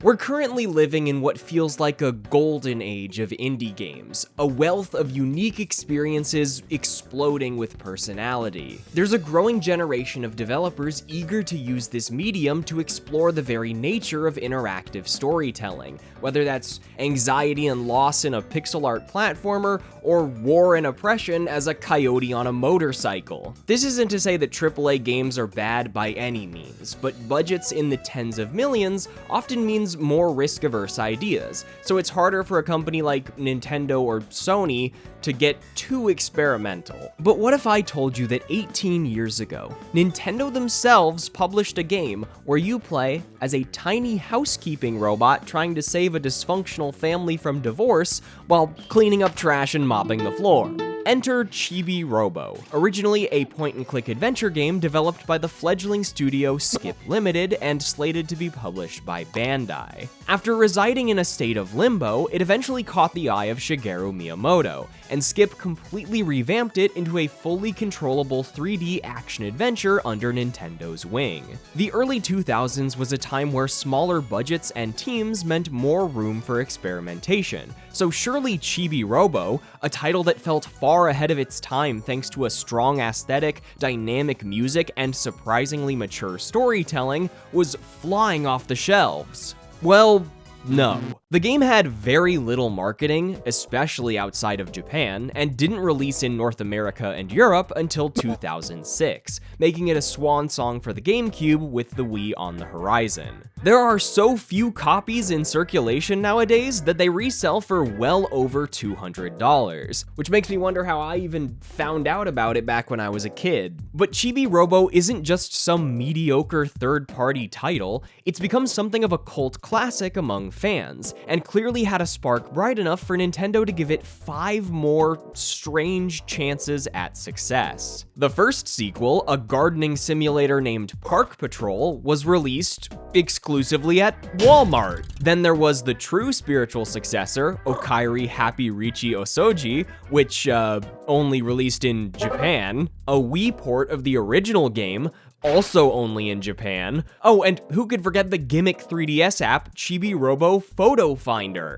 We're currently living in what feels like a golden age of indie games, a wealth of unique experiences exploding with personality. There's a growing generation of developers eager to use this medium to explore the very nature of interactive storytelling, whether that's anxiety and loss in a pixel art platformer, or war and oppression as a coyote on a motorcycle. This isn't to say that AAA games are bad by any means, but budgets in the tens of millions often means more risk-averse ideas, so it's harder for a company like Nintendo or Sony to get too experimental. But what if I told you that 18 years ago, Nintendo themselves published a game where you play as a tiny housekeeping robot trying to save a dysfunctional family from divorce while cleaning up trash and mopping the floor? Enter Chibi-Robo, originally a point-and-click adventure game developed by the fledgling studio Skip Limited and slated to be published by Bandai. After residing in a state of limbo, it eventually caught the eye of Shigeru Miyamoto, and Skip completely revamped it into a fully controllable 3D action-adventure under Nintendo's wing. The early 2000s was a time where smaller budgets and teams meant more room for experimentation, so surely Chibi-Robo, a title that felt far ahead of its time thanks to a strong aesthetic, dynamic music, and surprisingly mature storytelling, was flying off the shelves. Well, no. The game had very little marketing, especially outside of Japan, and didn't release in North America and Europe until 2006, making it a swan song for the GameCube with the Wii on the horizon. There are so few copies in circulation nowadays that they resell for well over $200, which makes me wonder how I even found out about it back when I was a kid. But Chibi-Robo isn't just some mediocre third-party title, it's become something of a cult classic among fans, and clearly had a spark bright enough for Nintendo to give it 5 more strange chances at success. The first sequel, a gardening simulator named Park Patrol, was released exclusively at Walmart. Then there was the true spiritual successor, Okairi Happy Richi Osoji, which only released in Japan, a Wii port of the original game, also only in Japan. Oh, and who could forget the gimmick 3DS app, Chibi-Robo Photo Finder?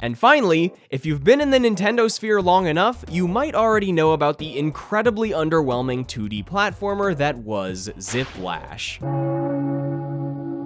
And finally, if you've been in the Nintendo sphere long enough, you might already know about the incredibly underwhelming 2D platformer that was Ziplash.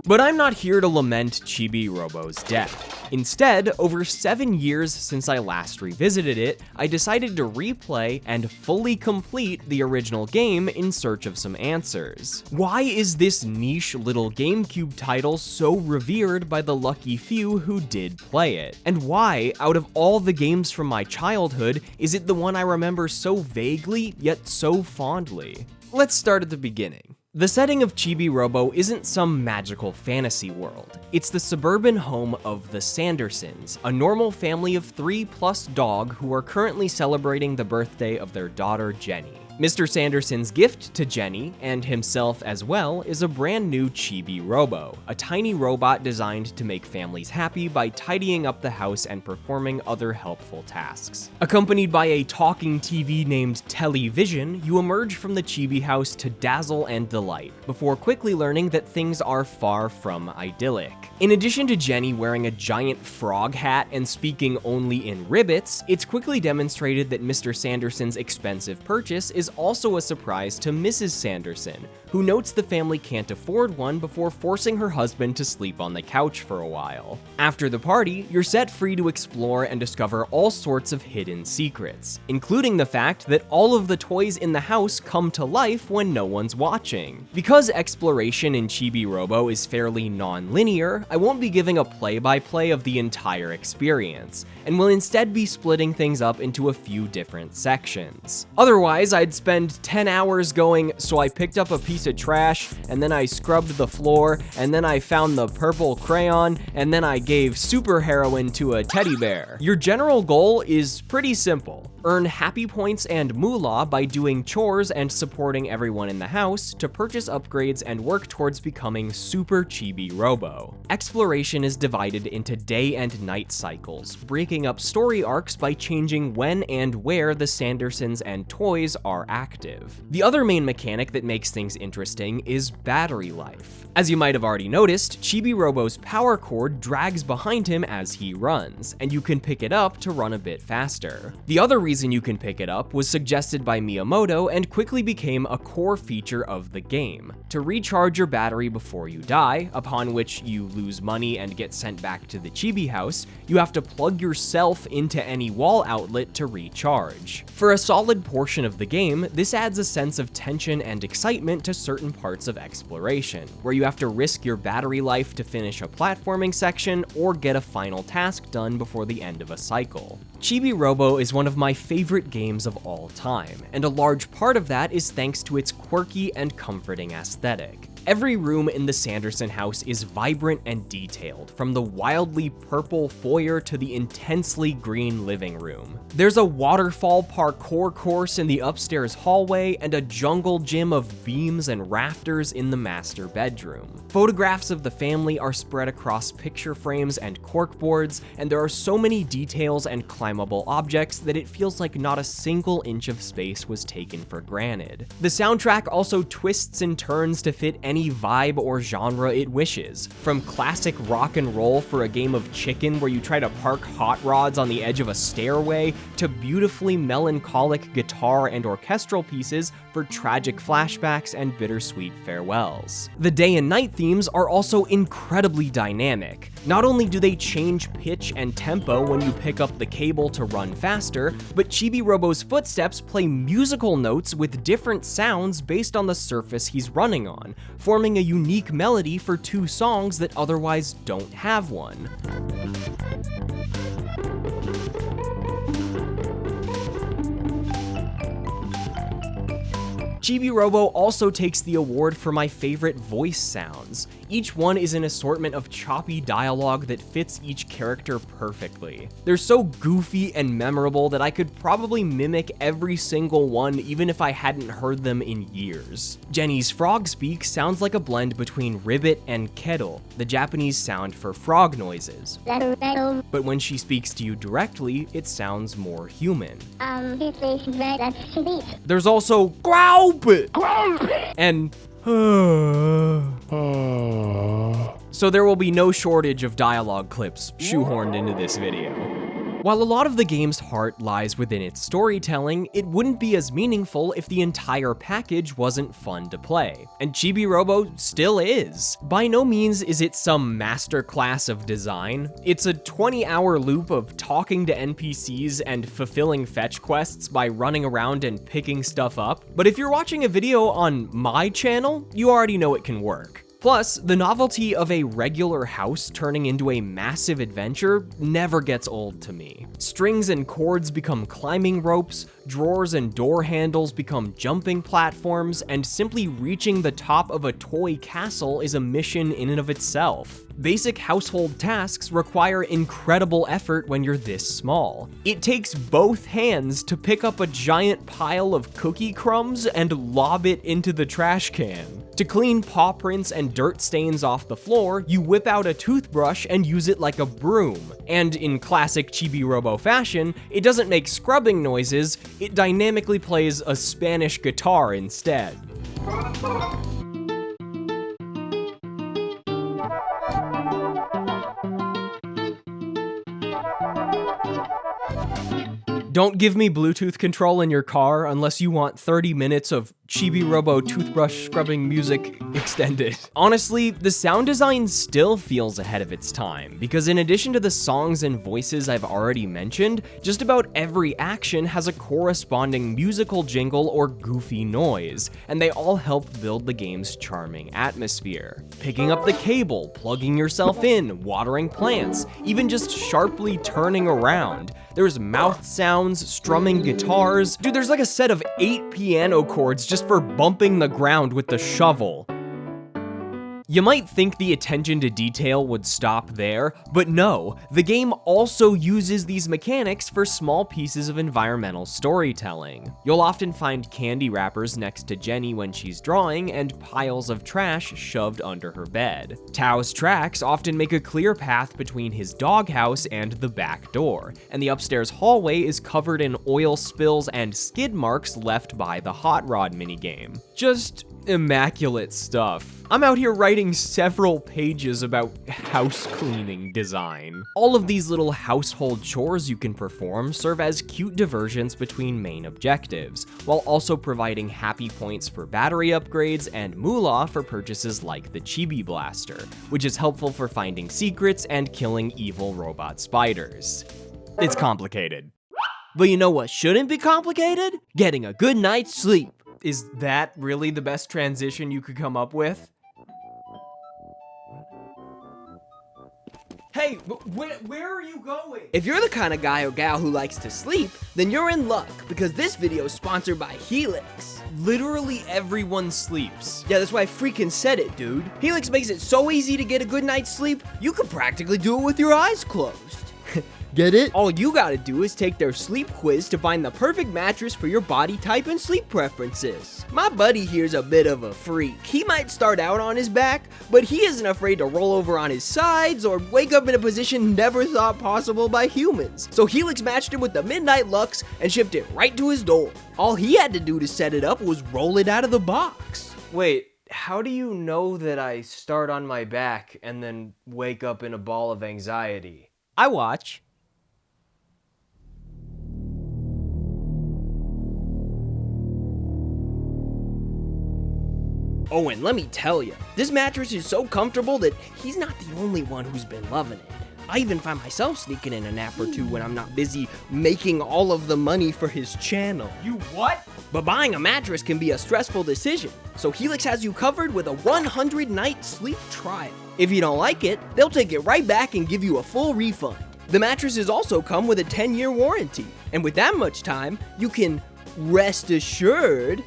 But I'm not here to lament Chibi-Robo's death. Instead, over 7 years since I last revisited it, I decided to replay and fully complete the original game in search of some answers. Why is this niche little GameCube title so revered by the lucky few who did play it? And why, out of all the games from my childhood, is it the one I remember so vaguely, yet so fondly? Let's start at the beginning. The setting of Chibi-Robo isn't some magical fantasy world. It's the suburban home of the Sandersons, a normal family of 3+ dog who are currently celebrating the birthday of their daughter Jenny. Mr. Sanderson's gift to Jenny, and himself as well, is a brand new Chibi-Robo, a tiny robot designed to make families happy by tidying up the house and performing other helpful tasks. Accompanied by a talking TV named Television, you emerge from the Chibi house to dazzle and delight, before quickly learning that things are far from idyllic. In addition to Jenny wearing a giant frog hat and speaking only in ribbits, it's quickly demonstrated that Mr. Sanderson's expensive purchase is also a surprise to Mrs. Sanderson, who notes the family can't afford one before forcing her husband to sleep on the couch for a while. After the party, you're set free to explore and discover all sorts of hidden secrets, including the fact that all of the toys in the house come to life when no one's watching. Because exploration in Chibi-Robo is fairly non-linear, I won't be giving a play-by-play of the entire experience, and will instead be splitting things up into a few different sections. Otherwise, I'd spend 10 hours going, so I picked up a piece of trash, and then I scrubbed the floor, and then I found the purple crayon, and then I gave super heroin to a teddy bear. Your general goal is pretty simple. Earn happy points and moolah by doing chores and supporting everyone in the house to purchase upgrades and work towards becoming Super Chibi-Robo. Exploration is divided into day and night cycles, breaking up story arcs by changing when and where the Sandersons and toys are active. The other main mechanic that makes things interesting is battery life. As you might have already noticed, Chibi-Robo's power cord drags behind him as he runs, and you can pick it up to run a bit faster. The other reason you can pick it up was suggested by Miyamoto and quickly became a core feature of the game. To recharge your battery before you die, upon which you lose money and get sent back to the Chibi house, you have to plug yourself into any wall outlet to recharge. For a solid portion of the game, this adds a sense of tension and excitement to certain parts of exploration, where you have to risk your battery life to finish a platforming section or get a final task done before the end of a cycle. Chibi-Robo is one of my favorite games of all time, and a large part of that is thanks to its quirky and comforting aesthetic. Every room in the Sanderson house is vibrant and detailed, from the wildly purple foyer to the intensely green living room. There's a waterfall parkour course in the upstairs hallway and a jungle gym of beams and rafters in the master bedroom. Photographs of the family are spread across picture frames and corkboards, and there are so many details and climbable objects that it feels like not a single inch of space was taken for granted. The soundtrack also twists and turns to fit any vibe or genre it wishes, from classic rock and roll for a game of chicken where you try to park hot rods on the edge of a stairway, to beautifully melancholic guitar and orchestral pieces for tragic flashbacks and bittersweet farewells. The day and night themes are also incredibly dynamic. Not only do they change pitch and tempo when you pick up the cable to run faster, but Chibi-Robo's footsteps play musical notes with different sounds based on the surface he's running on, forming a unique melody for two songs that otherwise don't have one. Chibi-Robo also takes the award for my favorite voice sounds. Each one is an assortment of choppy dialogue that fits each character perfectly. They're so goofy and memorable that I could probably mimic every single one even if I hadn't heard them in years. Jenny's frog speak sounds like a blend between ribbit and kettle, the Japanese sound for frog noises. But when she speaks to you directly, it sounds more human. There's also growl and so there will be no shortage of dialogue clips shoehorned into this video. While a lot of the game's heart lies within its storytelling, it wouldn't be as meaningful if the entire package wasn't fun to play, and Chibi-Robo still is. By no means is it some masterclass of design. It's a 20-hour loop of talking to NPCs and fulfilling fetch quests by running around and picking stuff up, but if you're watching a video on my channel, you already know it can work. Plus, the novelty of a regular house turning into a massive adventure never gets old to me. Strings and cords become climbing ropes, drawers and door handles become jumping platforms, and simply reaching the top of a toy castle is a mission in and of itself. Basic household tasks require incredible effort when you're this small. It takes both hands to pick up a giant pile of cookie crumbs and lob it into the trash can. To clean paw prints and dirt stains off the floor, you whip out a toothbrush and use it like a broom. And in classic Chibi-Robo fashion, it doesn't make scrubbing noises, it dynamically plays a Spanish guitar instead. Don't give me Bluetooth control in your car unless you want 30 minutes of Chibi-Robo toothbrush scrubbing music extended. Honestly, the sound design still feels ahead of its time, because in addition to the songs and voices I've already mentioned, just about every action has a corresponding musical jingle or goofy noise, and they all help build the game's charming atmosphere. Picking up the cable, plugging yourself in, watering plants, even just sharply turning around. There's mouth sounds, strumming guitars. Dude, there's like a set of 8 piano chords just for bumping the ground with the shovel. You might think the attention to detail would stop there, but no, the game also uses these mechanics for small pieces of environmental storytelling. You'll often find candy wrappers next to Jenny when she's drawing, and piles of trash shoved under her bed. Tao's tracks often make a clear path between his doghouse and the back door, and the upstairs hallway is covered in oil spills and skid marks left by the hot rod minigame. Just immaculate stuff. I'm out here writing several pages about house cleaning design. All of these little household chores you can perform serve as cute diversions between main objectives, while also providing happy points for battery upgrades and moolah for purchases like the Chibi Blaster, which is helpful for finding secrets and killing evil robot spiders. It's complicated. But you know what shouldn't be complicated? Getting a good night's sleep. Is that really the best transition you could come up with? Hey, where are you going? If you're the kind of guy or gal who likes to sleep, then you're in luck, because this video is sponsored by Helix. Literally everyone sleeps. Yeah, that's why I freaking said it, dude. Helix makes it so easy to get a good night's sleep, you could practically do it with your eyes closed. Get it? All you gotta do is take their sleep quiz to find the perfect mattress for your body type and sleep preferences. My buddy here's a bit of a freak. He might start out on his back, but he isn't afraid to roll over on his sides or wake up in a position never thought possible by humans. So Helix matched him with the Midnight Lux and shipped it right to his door. All he had to do to set it up was roll it out of the box. Wait, how do you know that I start on my back and then wake up in a ball of anxiety? I watch. Oh, and let me tell you, this mattress is so comfortable that he's not the only one who's been loving it. I even find myself sneaking in a nap or two when I'm not busy making all of the money for his channel. You what? But buying a mattress can be a stressful decision, so Helix has you covered with a 100-night sleep trial. If you don't like it, they'll take it right back and give you a full refund. The mattresses also come with a 10-year warranty, and with that much time, you can rest assured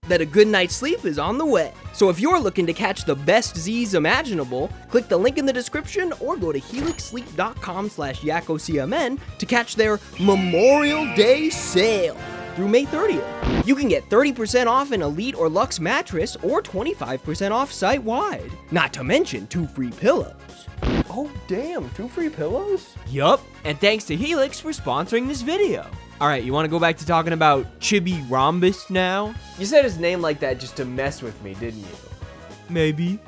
that a good night's sleep is on the way. So if you're looking to catch the best Z's imaginable, click the link in the description or go to helixsleep.com/yakkocmn to catch their Memorial Day sale through May 30th. You can get 30% off an Elite or Luxe mattress or 25% off site-wide. Not to mention 2 free pillows. Oh damn, 2 free pillows? Yup, and thanks to Helix for sponsoring this video. Alright, you want to go back to talking about Chibi-Robo now? You said his name like that just to mess with me, didn't you? Maybe.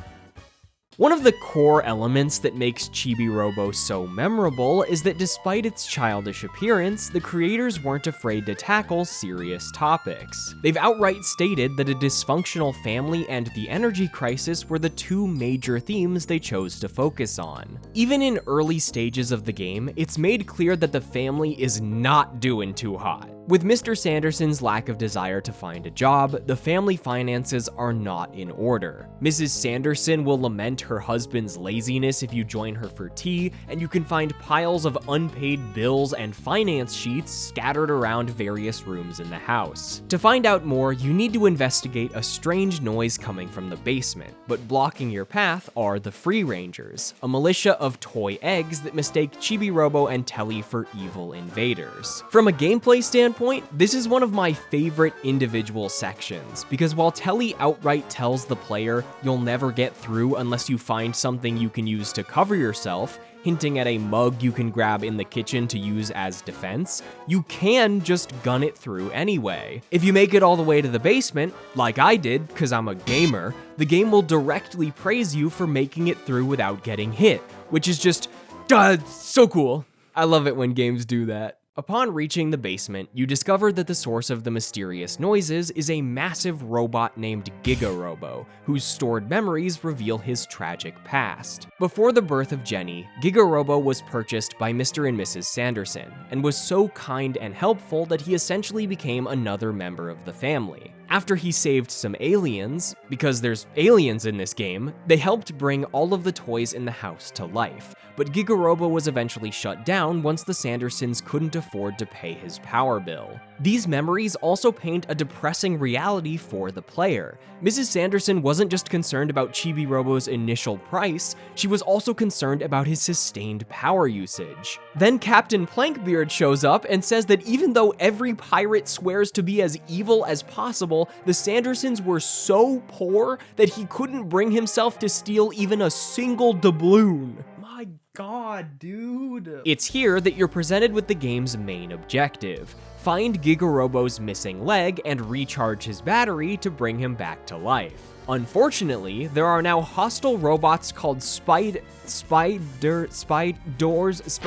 One of the core elements that makes Chibi-Robo so memorable is that despite its childish appearance, the creators weren't afraid to tackle serious topics. They've outright stated that a dysfunctional family and the energy crisis were the 2 major themes they chose to focus on. Even in early stages of the game, it's made clear that the family is not doing too hot. With Mr. Sanderson's lack of desire to find a job, the family finances are not in order. Mrs. Sanderson will lament her husband's laziness if you join her for tea, and you can find piles of unpaid bills and finance sheets scattered around various rooms in the house. To find out more, you need to investigate a strange noise coming from the basement, but blocking your path are the Free Rangers, a militia of toy eggs that mistake Chibi-Robo and Telly for evil invaders. From a gameplay standpoint, this is one of my favorite individual sections, because while Telly outright tells the player you'll never get through unless you find something you can use to cover yourself, hinting at a mug you can grab in the kitchen to use as defense, you can just gun it through anyway. If you make it all the way to the basement, like I did because I'm a gamer, the game will directly praise you for making it through without getting hit, which is just, so cool. I love it when games do that. Upon reaching the basement, you discover that the source of the mysterious noises is a massive robot named Giga-Robo, whose stored memories reveal his tragic past. Before the birth of Jenny, Giga-Robo was purchased by Mr. and Mrs. Sanderson, and was so kind and helpful that he essentially became another member of the family. After he saved some aliens, because there's aliens in this game, they helped bring all of the toys in the house to life. But Giga-Robo was eventually shut down once the Sandersons couldn't afford to pay his power bill. These memories also paint a depressing reality for the player. Mrs. Sanderson wasn't just concerned about Chibi-Robo's initial price, she was also concerned about his sustained power usage. Then Captain Plankbeard shows up and says that even though every pirate swears to be as evil as possible, the Sandersons were so poor that he couldn't bring himself to steal even a single doubloon. My god, dude. It's here that you're presented with the game's main objective. Find Giga-Robo's missing leg and recharge his battery to bring him back to life. Unfortunately, there are now hostile robots called spiders, spelled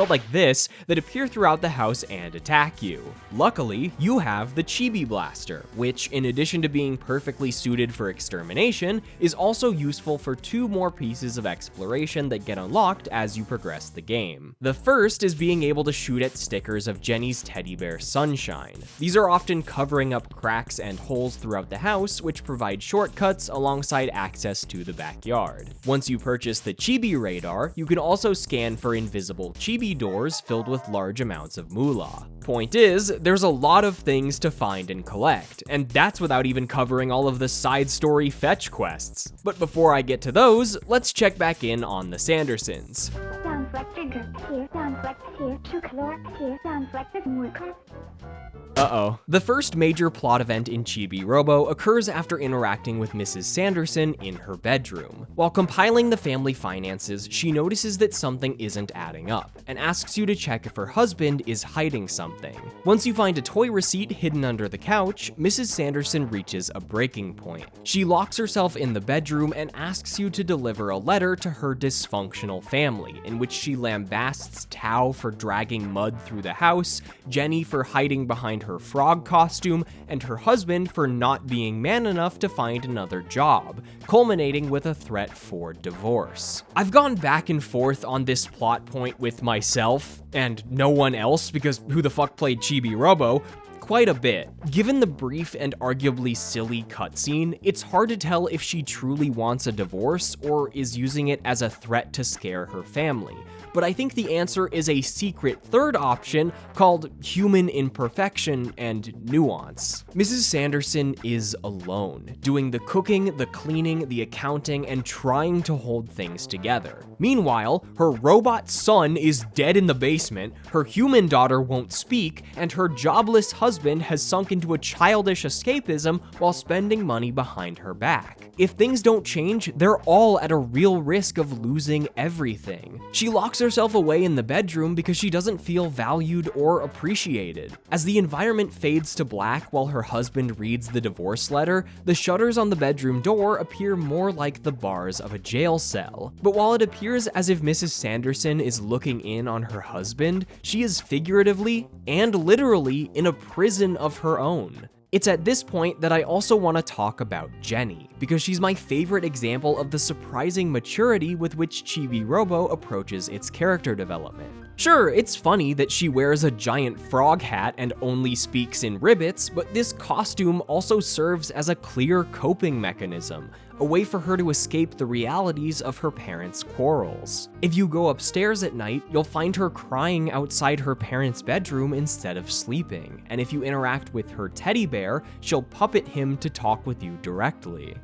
like this, that appear throughout the house and attack you. Luckily, you have the Chibi Blaster, which, in addition to being perfectly suited for extermination, is also useful for 2 more pieces of exploration that get unlocked as you progress the game. The first is being able to shoot at stickers of Jenny's teddy bear Sunshine. These are often covering up cracks and holes throughout the house, which provide shortcuts alongside access to the backyard. Once you purchase the Chibi Radar, you can also scan for invisible Chibi doors filled with large amounts of moolah. Point is, there's a lot of things to find and collect, and that's without even covering all of the side story fetch quests. But before I get to those, let's check back in on the Sandersons. Uh-oh. The first major plot event in Chibi-Robo occurs after interacting with Mrs. Sanderson in her bedroom. While compiling the family finances, she notices that something isn't adding up, and asks you to check if her husband is hiding something. Once you find a toy receipt hidden under the couch, Mrs. Sanderson reaches a breaking point. She locks herself in the bedroom and asks you to deliver a letter to her dysfunctional family, in which she lambasts Tao for dragging mud through the house, Jenny for hiding behind her frog costume, and her husband for not being man enough to find another job, culminating with a threat for divorce. I've gone back and forth on this plot point with myself, and no one else, because who the fuck played Chibi-Robo, quite a bit. Given the brief and arguably silly cutscene, it's hard to tell if she truly wants a divorce or is using it as a threat to scare her family. But I think the answer is a secret third option called human imperfection and nuance. Mrs. Sanderson is alone, doing the cooking, the cleaning, the accounting, and trying to hold things together. Meanwhile, her robot son is dead in the basement, her human daughter won't speak, and her jobless husband has sunk into a childish escapism while spending money behind her back. If things don't change, they're all at a real risk of losing everything. She locks herself away in the bedroom because she doesn't feel valued or appreciated. As the environment fades to black while her husband reads the divorce letter, the shutters on the bedroom door appear more like the bars of a jail cell. But while it appears as if Mrs. Sanderson is looking in on her husband, she is figuratively and literally in a prison of her own. It's at this point that I also want to talk about Jenny, because she's my favorite example of the surprising maturity with which Chibi-Robo approaches its character development. Sure, it's funny that she wears a giant frog hat and only speaks in ribbits, but this costume also serves as a clear coping mechanism, a way for her to escape the realities of her parents' quarrels. If you go upstairs at night, you'll find her crying outside her parents' bedroom instead of sleeping, and if you interact with her teddy bear, she'll puppet him to talk with you directly.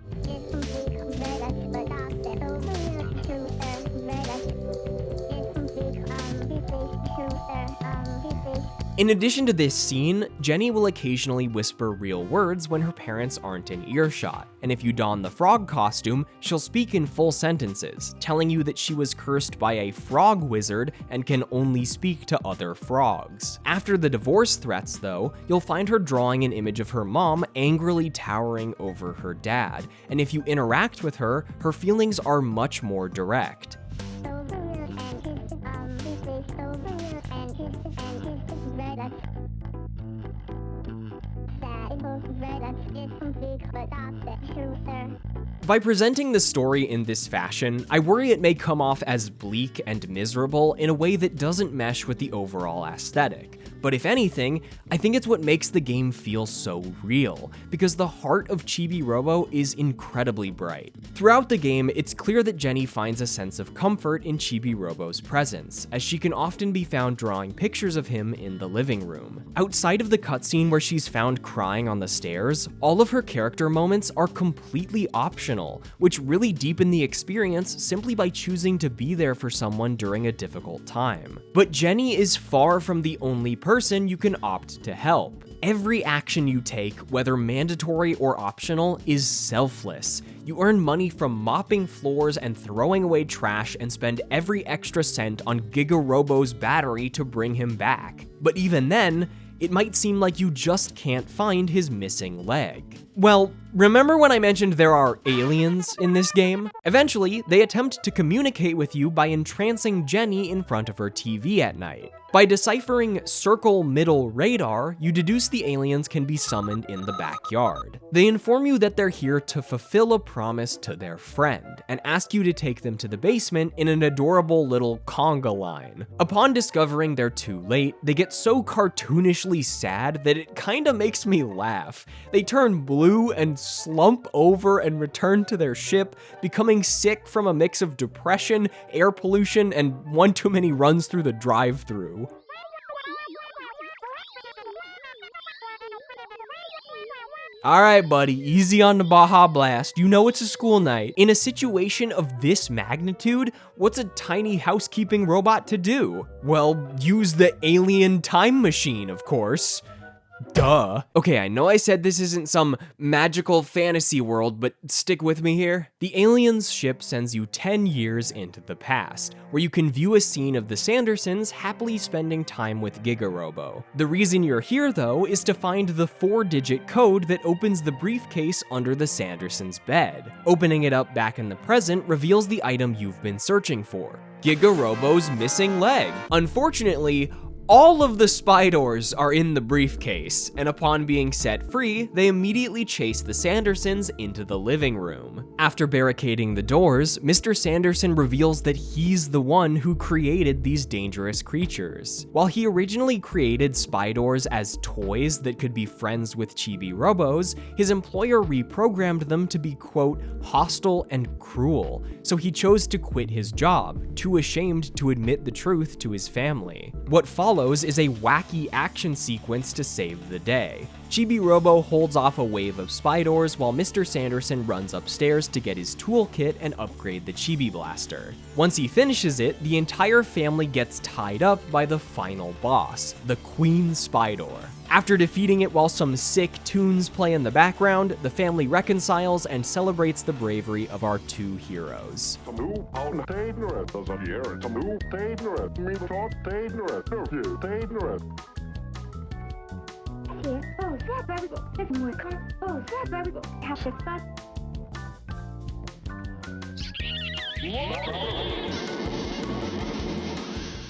In addition to this scene, Jenny will occasionally whisper real words when her parents aren't in earshot, and if you don the frog costume, she'll speak in full sentences, telling you that she was cursed by a frog wizard and can only speak to other frogs. After the divorce threats, though, you'll find her drawing an image of her mom angrily towering over her dad, and if you interact with her, her feelings are much more direct. By presenting the story in this fashion, I worry it may come off as bleak and miserable in a way that doesn't mesh with the overall aesthetic. But if anything, I think it's what makes the game feel so real, because the heart of Chibi-Robo is incredibly bright. Throughout the game, it's clear that Jenny finds a sense of comfort in Chibi-Robo's presence, as she can often be found drawing pictures of him in the living room. Outside of the cutscene where she's found crying on the stairs, all of her character moments are completely optional, which really deepen the experience simply by choosing to be there for someone during a difficult time. But Jenny is far from the only person you can opt to help. Every action you take, whether mandatory or optional, is selfless. You earn money from mopping floors and throwing away trash and spend every extra cent on Giga-Robo's battery to bring him back. But even then, it might seem like you just can't find his missing leg. Well, remember when I mentioned there are aliens in this game? Eventually, they attempt to communicate with you by entrancing Jenny in front of her TV at night. By deciphering circle middle radar, you deduce the aliens can be summoned in the backyard. They inform you that they're here to fulfill a promise to their friend, and ask you to take them to the basement in an adorable little conga line. Upon discovering they're too late, they get so cartoonishly sad that it kinda makes me laugh. They turn blue and slump over and return to their ship, becoming sick from a mix of depression, air pollution, and one too many runs through the drive-thru. Alright buddy, easy on the Baja Blast, you know it's a school night. In a situation of this magnitude, what's a tiny housekeeping robot to do? Well, use the alien time machine, of course. Duh. Okay, I know I said this isn't some magical fantasy world, but stick with me here. The aliens ship sends you 10 years into the past, where you can view a scene of the Sandersons happily spending time with Giga-Robo. The reason you're here, though, is to find the 4-digit code that opens the briefcase under the Sandersons' bed. Opening it up back in the present reveals the item you've been searching for: Giga-Robo's missing leg. Unfortunately, all of the spy doors are in the briefcase, and upon being set free, they immediately chase the Sandersons into the living room. After barricading the doors, Mr. Sanderson reveals that he's the one who created these dangerous creatures. While he originally created spy doors as toys that could be friends with Chibi-Robos, his employer reprogrammed them to be, quote, hostile and cruel, so he chose to quit his job, too ashamed to admit the truth to his family. What follows is a wacky action sequence to save the day. Chibi-Robo holds off a wave of spy doors while Mr. Sanderson runs upstairs to get his toolkit and upgrade the Chibi Blaster. Once he finishes it, the entire family gets tied up by the final boss, the Queen Spy Door. After defeating it while some sick tunes play in the background, the family reconciles and celebrates the bravery of our two heroes.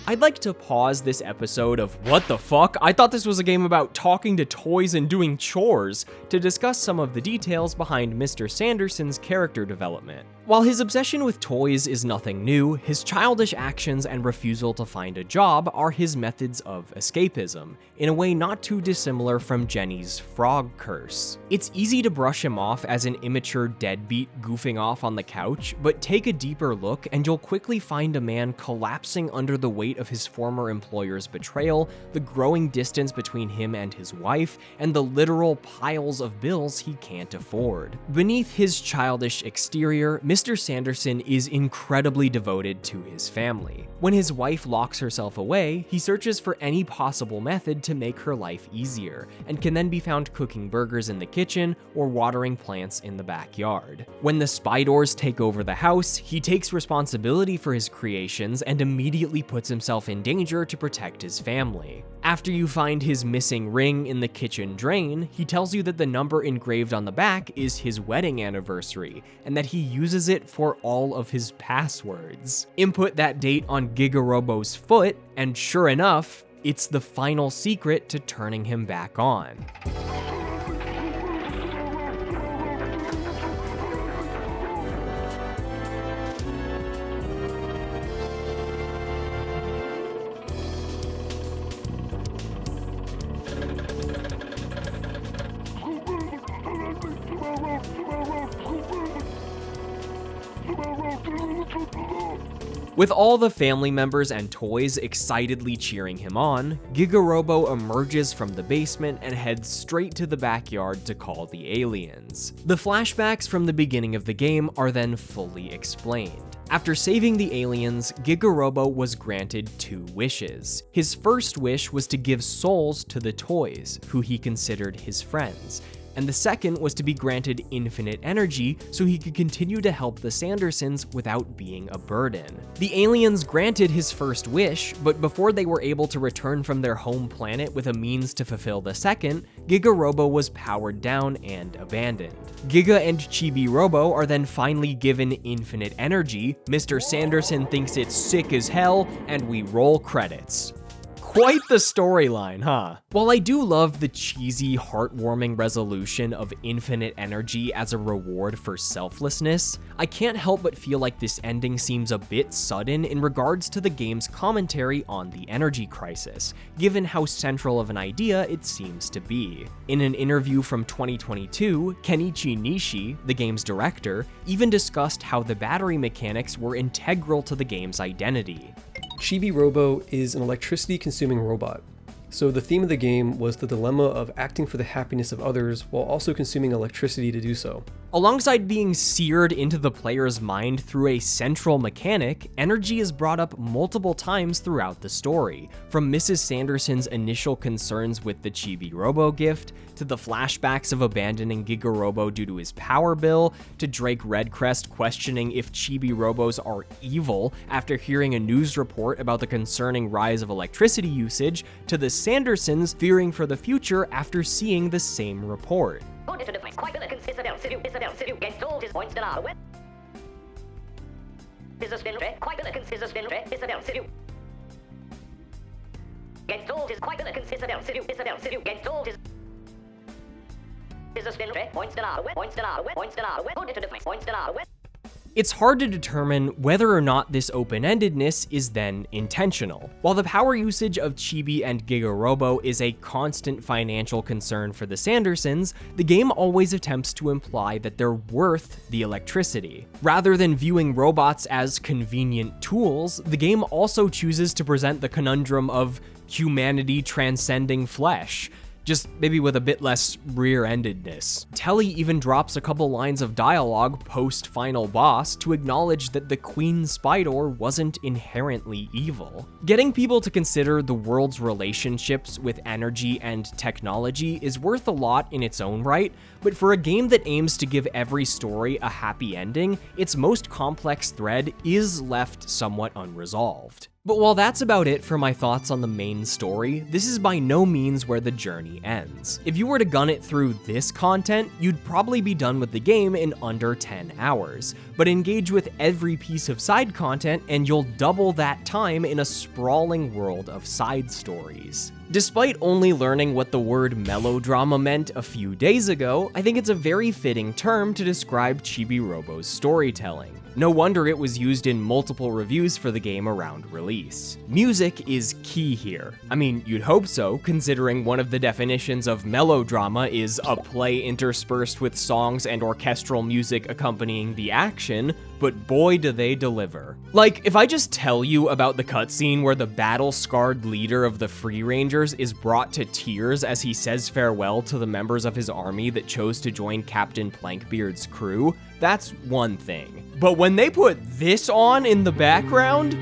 I'd like to pause this episode of What the Fuck? I thought this was a game about talking to toys and doing chores to discuss some of the details behind Mr. Sanderson's character development. While his obsession with toys is nothing new, his childish actions and refusal to find a job are his methods of escapism, in a way not too dissimilar from Jenny's frog curse. It's easy to brush him off as an immature deadbeat goofing off on the couch, but take a deeper look and you'll quickly find a man collapsing under the weight of his former employer's betrayal, the growing distance between him and his wife, and the literal piles of bills he can't afford. Beneath his childish exterior, Mr. Sanderson is incredibly devoted to his family. When his wife locks herself away, he searches for any possible method to make her life easier, and can then be found cooking burgers in the kitchen or watering plants in the backyard. When the spy doors take over the house, he takes responsibility for his creations and immediately puts himself in danger to protect his family. After you find his missing ring in the kitchen drain, he tells you that the number engraved on the back is his wedding anniversary, and that he uses it for all of his passwords. Input that date on Giga-Robo's foot, and sure enough, it's the final secret to turning him back on. With all the family members and toys excitedly cheering him on, Chibi-Robo emerges from the basement and heads straight to the backyard to call the aliens. The flashbacks from the beginning of the game are then fully explained. After saving the aliens, Chibi-Robo was granted 2 wishes. His first wish was to give souls to the toys, who he considered his friends, and the second was to be granted infinite energy so he could continue to help the Sandersons without being a burden. The aliens granted his first wish, but before they were able to return from their home planet with a means to fulfill the second, Chibi-Robo was powered down and abandoned. Giga and Chibi-Robo are then finally given infinite energy, Mr. Sanderson thinks it's sick as hell, and we roll credits. Quite the storyline, huh? While I do love the cheesy, heartwarming resolution of infinite energy as a reward for selflessness, I can't help but feel like this ending seems a bit sudden in regards to the game's commentary on the energy crisis, given how central of an idea it seems to be. In an interview from 2022, Kenichi Nishi, the game's director, even discussed how the battery mechanics were integral to the game's identity. Chibi-Robo is an electricity-consuming robot, so the theme of the game was the dilemma of acting for the happiness of others while also consuming electricity to do so. Alongside being seared into the player's mind through a central mechanic, energy is brought up multiple times throughout the story, from Mrs. Sanderson's initial concerns with the Chibi-Robo gift, to the flashbacks of abandoning Chibi-Robo due to his power bill, to Drake Redcrest questioning if Chibi-Robos are evil after hearing a news report about the concerning rise of electricity usage, to the Sandersons fearing for the future after seeing the same report. It's hard to determine whether or not this open-endedness is then intentional. While the power usage of Chibi and Chibi-Robo is a constant financial concern for the Sandersons, the game always attempts to imply that they're worth the electricity. Rather than viewing robots as convenient tools, the game also chooses to present the conundrum of humanity transcending flesh, just maybe with a bit less rear-endedness. Telly even drops a couple lines of dialogue post-final boss to acknowledge that the Queen Spydor wasn't inherently evil. Getting people to consider the world's relationships with energy and technology is worth a lot in its own right, but for a game that aims to give every story a happy ending, its most complex thread is left somewhat unresolved. But while that's about it for my thoughts on the main story, this is by no means where the journey ends. If you were to gun it through this content, you'd probably be done with the game in under 10 hours. But engage with every piece of side content and you'll double that time in a sprawling world of side stories. Despite only learning what the word melodrama meant a few days ago, I think it's a very fitting term to describe Chibi-Robo's storytelling. No wonder it was used in multiple reviews for the game around release. Music is key here. I mean, you'd hope so, considering one of the definitions of melodrama is a play interspersed with songs and orchestral music accompanying the action, but boy do they deliver. Like, if I just tell you about the cutscene where the battle-scarred leader of the Free Rangers is brought to tears as he says farewell to the members of his army that chose to join Captain Plankbeard's crew, that's one thing. But when they put this on in the background,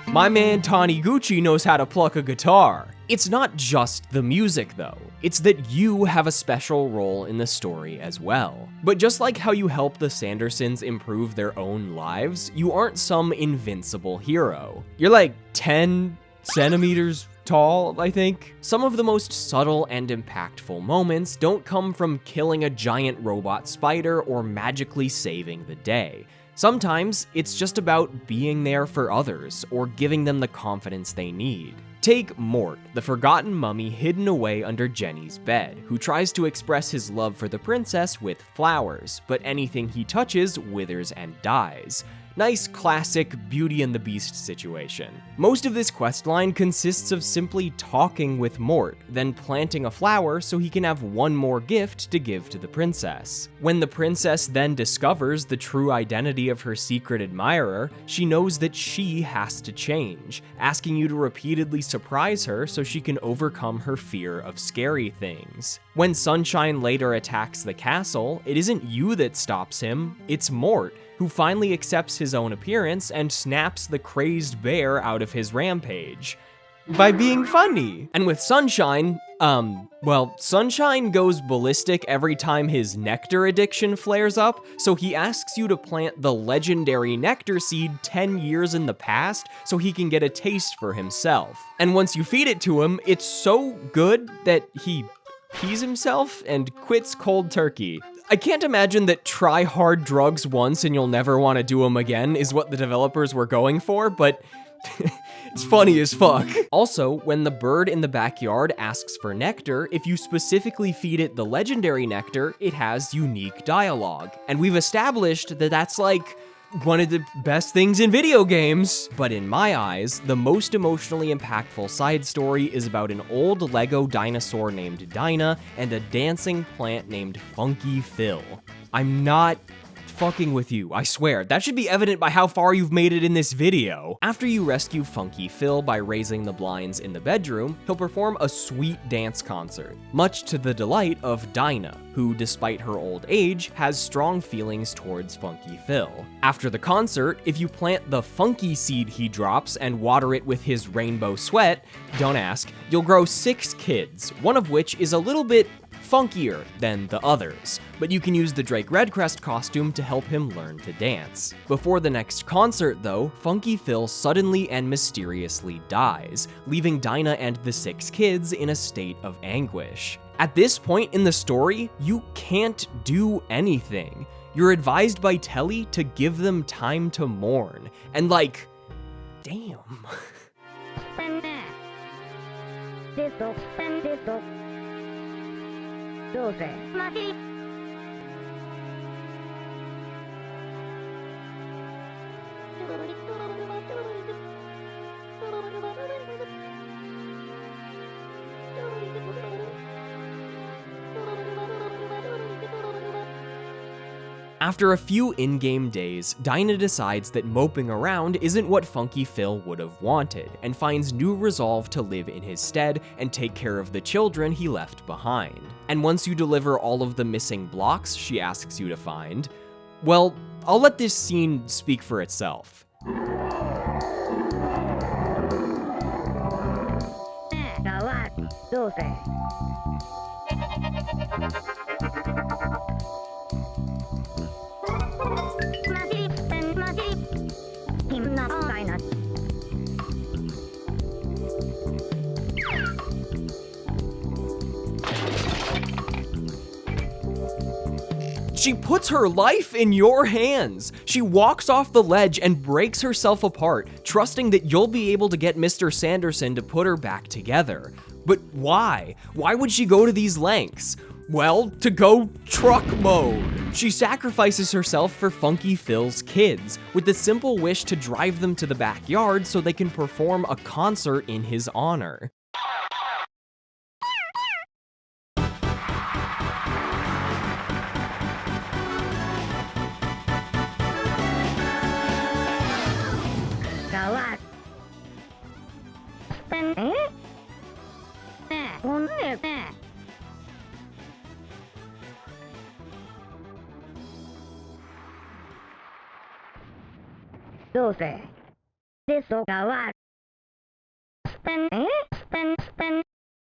my man Taniguchi knows how to pluck a guitar. It's not just the music though, it's that you have a special role in the story as well. But just like how you help the Sandersons improve their own lives, you aren't some invincible hero. You're like 10 centimeters tall, I think. Some of the most subtle and impactful moments don't come from killing a giant robot spider or magically saving the day. Sometimes it's just about being there for others or giving them the confidence they need. Take Mort, the forgotten mummy hidden away under Jenny's bed, who tries to express his love for the princess with flowers, but anything he touches withers and dies. Nice classic Beauty and the Beast situation. Most of this questline consists of simply talking with Mort, then planting a flower so he can have one more gift to give to the princess. When the princess then discovers the true identity of her secret admirer, she knows that she has to change, asking you to repeatedly surprise her so she can overcome her fear of scary things. When Sunshine later attacks the castle, it isn't you that stops him, it's Mort, who finally accepts his own appearance and snaps the crazed bear out of his rampage. By being funny. And with Sunshine, Sunshine goes ballistic every time his nectar addiction flares up, so he asks you to plant the legendary nectar seed 10 years in the past so he can get a taste for himself. And once you feed it to him, it's so good that he pees himself and quits cold turkey. I can't imagine that try hard drugs once and you'll never want to do them again is what the developers were going for, but it's funny as fuck. Also, when the bird in the backyard asks for nectar, if you specifically feed it the legendary nectar, it has unique dialogue. And we've established that that's like one of the best things in video games. But in my eyes, the most emotionally impactful side story is about an old Lego dinosaur named Dinah and a dancing plant named Funky Phil. I'm not fucking with you, I swear. That should be evident by how far you've made it in this video. After you rescue Funky Phil by raising the blinds in the bedroom, he'll perform a sweet dance concert, much to the delight of Dinah, who, despite her old age, has strong feelings towards Funky Phil. After the concert, if you plant the funky seed he drops and water it with his rainbow sweat, don't ask, you'll grow 6 kids, one of which is a little bit funkier than the others, but you can use the Drake Redcrest costume to help him learn to dance. Before the next concert, though, Funky Phil suddenly and mysteriously dies, leaving Dinah and the 6 kids in a state of anguish. At this point in the story, you can't do anything. You're advised by Telly to give them time to mourn, and like, damn. After a few in-game days, Dinah decides that moping around isn't what Funky Phil would have wanted, and finds new resolve to live in his stead and take care of the children he left behind. And once you deliver all of the missing blocks she asks you to find, well, I'll let this scene speak for itself. She puts her life in your hands. She walks off the ledge and breaks herself apart, trusting that you'll be able to get Mr. Sanderson to put her back together. But why? Why would she go to these lengths? Well, to go truck mode. She sacrifices herself for Funky Phil's kids, with the simple wish to drive them to the backyard so they can perform a concert in his honor.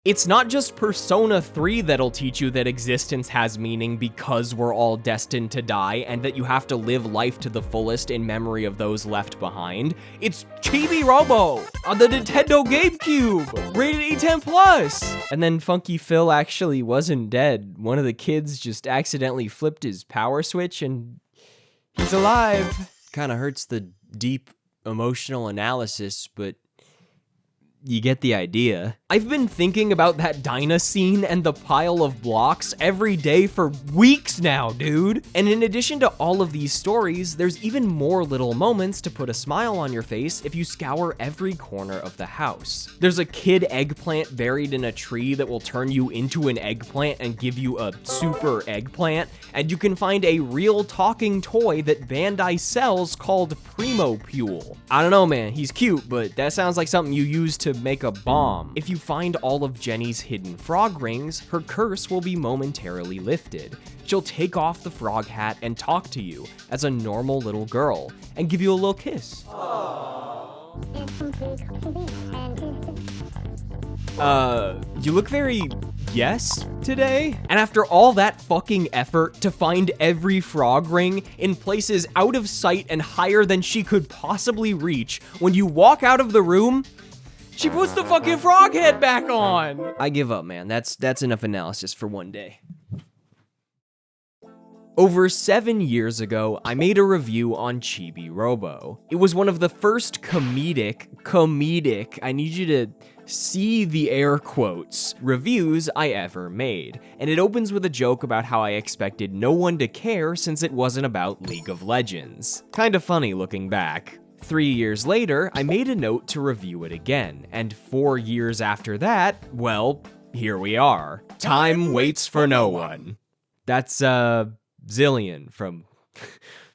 It's not just Persona 3 that'll teach you that existence has meaning because we're all destined to die and that you have to live life to the fullest in memory of those left behind. It's Chibi-Robo on the Nintendo GameCube, rated E10+. And then Funky Phil actually wasn't dead. One of the kids just accidentally flipped his power switch and he's alive. Kinda hurts the deep emotional analysis, but You get the idea. I've been thinking about that Dinah scene and the pile of blocks every day for weeks now, dude. And in addition to all of these stories, there's even more little moments to put a smile on your face if you scour every corner of the house. There's a kid eggplant buried in a tree that will turn you into an eggplant and give you a super eggplant, and you can find a real talking toy that Bandai sells called Primo Pule. I don't know, man, he's cute, but that sounds like something you use to make a bomb. If you find all of Jenny's hidden frog rings, her curse will be momentarily lifted. She'll take off the frog hat and talk to you as a normal little girl and give you a little kiss. You look very yes today? And after all that fucking effort to find every frog ring in places out of sight and higher than she could possibly reach, when you walk out of the room, she puts the fucking frog head back on. I give up, man. That's enough analysis for one day. Over 7 years ago, I made a review on Chibi-Robo. It was one of the first comedic, I need you to see the air quotes, reviews I ever made. And it opens with a joke about how I expected no one to care since it wasn't about League of Legends. Kinda funny looking back. 3 years later, I made a note to review it again, and 4 years after that, well, here we are. Time waits for no one. That's, Zillion from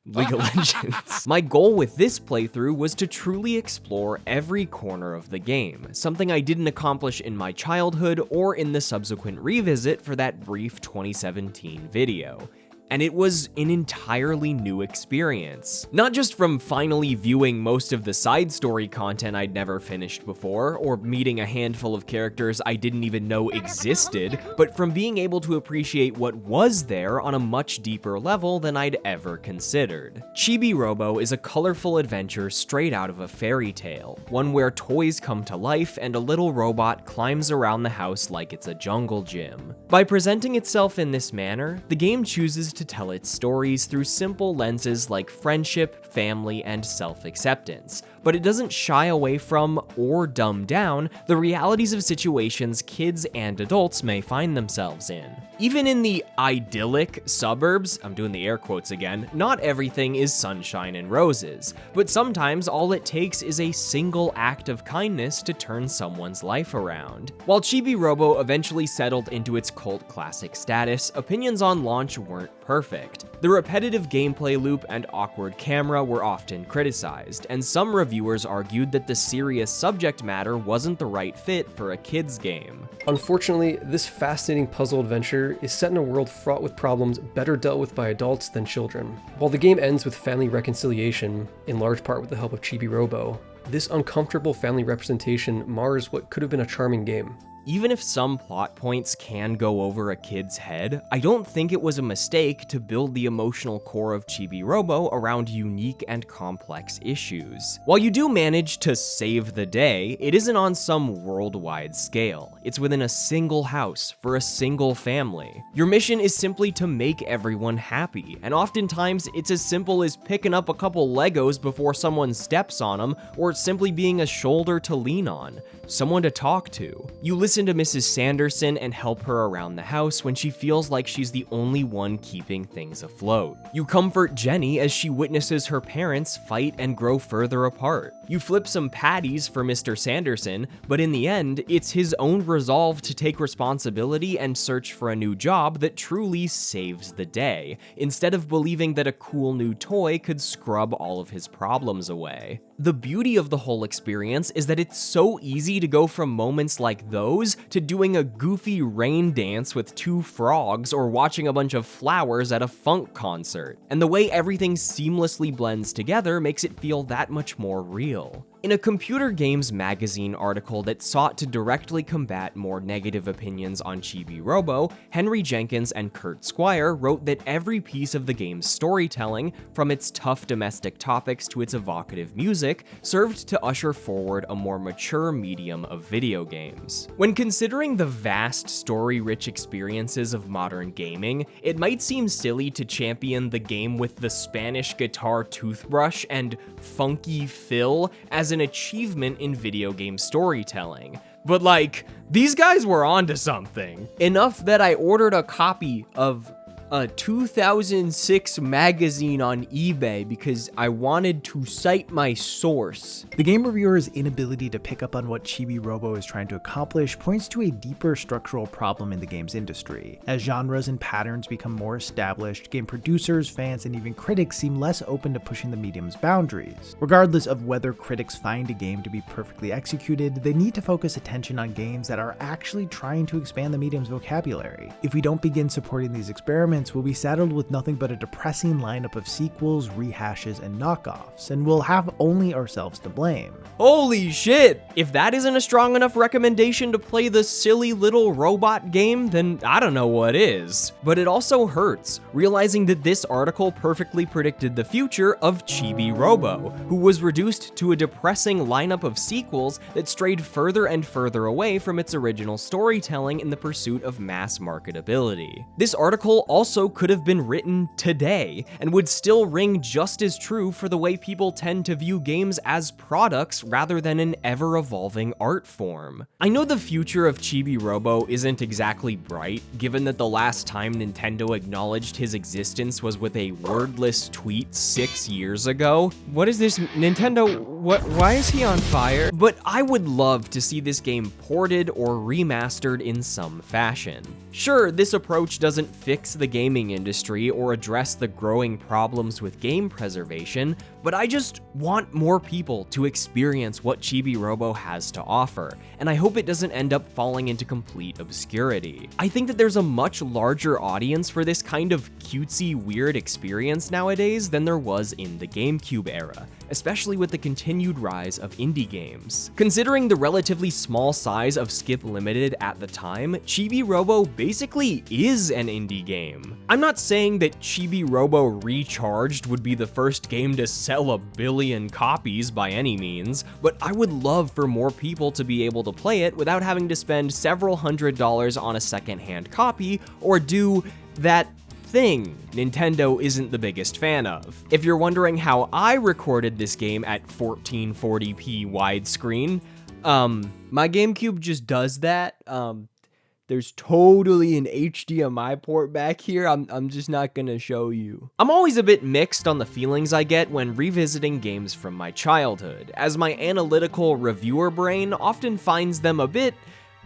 League of Legends. My goal with this playthrough was to truly explore every corner of the game, something I didn't accomplish in my childhood or in the subsequent revisit for that brief 2017 video. And it was an entirely new experience. Not just from finally viewing most of the side story content I'd never finished before, or meeting a handful of characters I didn't even know existed, but from being able to appreciate what was there on a much deeper level than I'd ever considered. Chibi-Robo is a colorful adventure straight out of a fairy tale, one where toys come to life and a little robot climbs around the house like it's a jungle gym. By presenting itself in this manner, the game chooses to tell its stories through simple lenses like friendship, family, and self-acceptance, but it doesn't shy away from or dumb down the realities of situations kids and adults may find themselves in. Even in the idyllic suburbs, I'm doing the air quotes again, not everything is sunshine and roses, but sometimes all it takes is a single act of kindness to turn someone's life around. While Chibi-Robo eventually settled into its cult classic status, opinions on launch weren't perfect. The repetitive gameplay loop and awkward camera were often criticized, and some reviewers argued that the serious subject matter wasn't the right fit for a kid's game. Unfortunately, this fascinating puzzle adventure is set in a world fraught with problems better dealt with by adults than children. While the game ends with family reconciliation, in large part with the help of Chibi-Robo, this uncomfortable family representation mars what could have been a charming game. Even if some plot points can go over a kid's head, I don't think it was a mistake to build the emotional core of Chibi-Robo around unique and complex issues. While you do manage to save the day, it isn't on some worldwide scale. It's within a single house for a single family. Your mission is simply to make everyone happy, and oftentimes it's as simple as picking up a couple Legos before someone steps on them, or simply being a shoulder to lean on, someone to talk to. You listen to Mrs. Sanderson and help her around the house when she feels like she's the only one keeping things afloat. You comfort Jenny as she witnesses her parents fight and grow further apart. You flip some patties for Mr. Sanderson, but in the end, it's his own resolve to take responsibility and search for a new job that truly saves the day, instead of believing that a cool new toy could scrub all of his problems away. The beauty of the whole experience is that it's so easy to go from moments like those to doing a goofy rain dance with two frogs or watching a bunch of flowers at a funk concert. And the way everything seamlessly blends together makes it feel that much more real. In a computer games magazine article that sought to directly combat more negative opinions on Chibi-Robo, Henry Jenkins and Kurt Squire wrote that every piece of the game's storytelling, from its tough domestic topics to its evocative music, served to usher forward a more mature medium of video games. When considering the vast, story-rich experiences of modern gaming, it might seem silly to champion the game with the Spanish guitar toothbrush and funky fill as as an achievement in video game storytelling. But like, these guys were onto something. Enough that I ordered a copy of a 2006 magazine on eBay because I wanted to cite my source. The game reviewer's inability to pick up on what Chibi-Robo is trying to accomplish points to a deeper structural problem in the game's industry. As genres and patterns become more established, game producers, fans, and even critics seem less open to pushing the medium's boundaries. Regardless of whether critics find a game to be perfectly executed, they need to focus attention on games that are actually trying to expand the medium's vocabulary. If we don't begin supporting these experiments, we'll be saddled with nothing but a depressing lineup of sequels, rehashes, and knockoffs, and we'll have only ourselves to blame. Holy shit! If that isn't a strong enough recommendation to play the silly little robot game, then I don't know what is. But it also hurts, realizing that this article perfectly predicted the future of Chibi-Robo, who was reduced to a depressing lineup of sequels that strayed further and further away from its original storytelling in the pursuit of mass marketability. This article also could have been written today, and would still ring just as true for the way people tend to view games as products rather than an ever-evolving art form. I know the future of Chibi-Robo isn't exactly bright, given that the last time Nintendo acknowledged his existence was with a wordless tweet 6 years ago. What is this, Nintendo, why is he on fire? But I would love to see this game ported or remastered in some fashion. Sure, this approach doesn't fix the gaming industry or address the growing problems with game preservation, but I just want more people to experience what Chibi-Robo has to offer, and I hope it doesn't end up falling into complete obscurity. I think that there's a much larger audience for this kind of cutesy, weird experience nowadays than there was in the GameCube era, especially with the continued rise of indie games. Considering the relatively small size of Skip Limited at the time, Chibi-Robo basically is an indie game. I'm not saying that Chibi-Robo Recharged would be the first game to sell 1 billion copies by any means, but I would love for more people to be able to play it without having to spend several $100s on a secondhand copy or do that thing Nintendo isn't the biggest fan of. If you're wondering how I recorded this game at 1440p widescreen, my GameCube just does that. There's totally an HDMI port back here. I'm just not gonna show you. I'm always a bit mixed on the feelings I get when revisiting games from my childhood, as my analytical reviewer brain often finds them a bit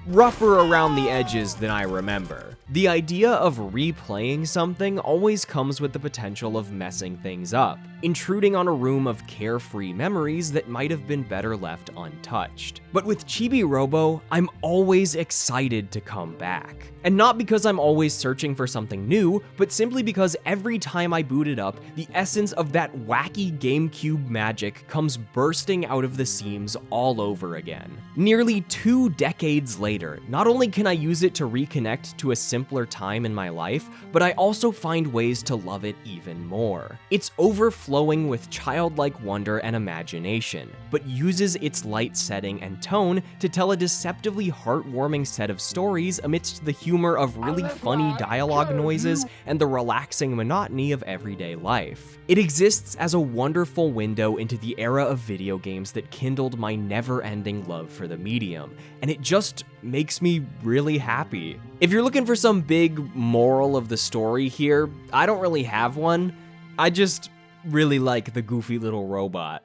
rougher around the edges than I remember. The idea of replaying something always comes with the potential of messing things up, intruding on a room of carefree memories that might have been better left untouched. But with Chibi-Robo, I'm always excited to come back. And not because I'm always searching for something new, but simply because every time I boot it up, the essence of that wacky GameCube magic comes bursting out of the seams all over again. Nearly 2 decades later, not only can I use it to reconnect to a simpler time in my life, but I also find ways to love it even more. It's overflowing with childlike wonder and imagination, but uses its light setting and tone to tell a deceptively heartwarming set of stories amidst the humor of really funny dialogue noises and the relaxing monotony of everyday life. It exists as a wonderful window into the era of video games that kindled my never-ending love for the medium, and it just makes me really happy. If you're looking for some big moral of the story here, I don't really have one. I just really like the goofy little robot.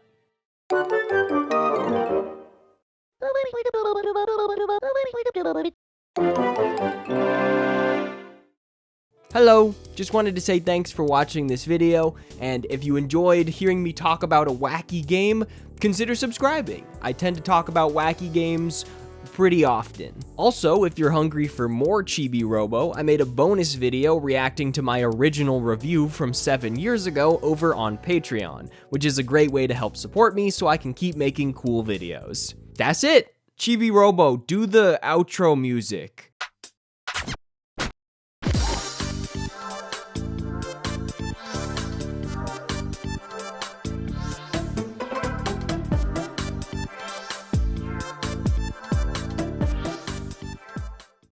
Hello, just wanted to say thanks for watching this video, and if you enjoyed hearing me talk about a wacky game, consider subscribing. I tend to talk about wacky games pretty often. Also, if you're hungry for more Chibi-Robo, I made a bonus video reacting to my original review from 7 years ago over on Patreon, which is a great way to help support me so I can keep making cool videos. That's it! Chibi-Robo, do the outro music.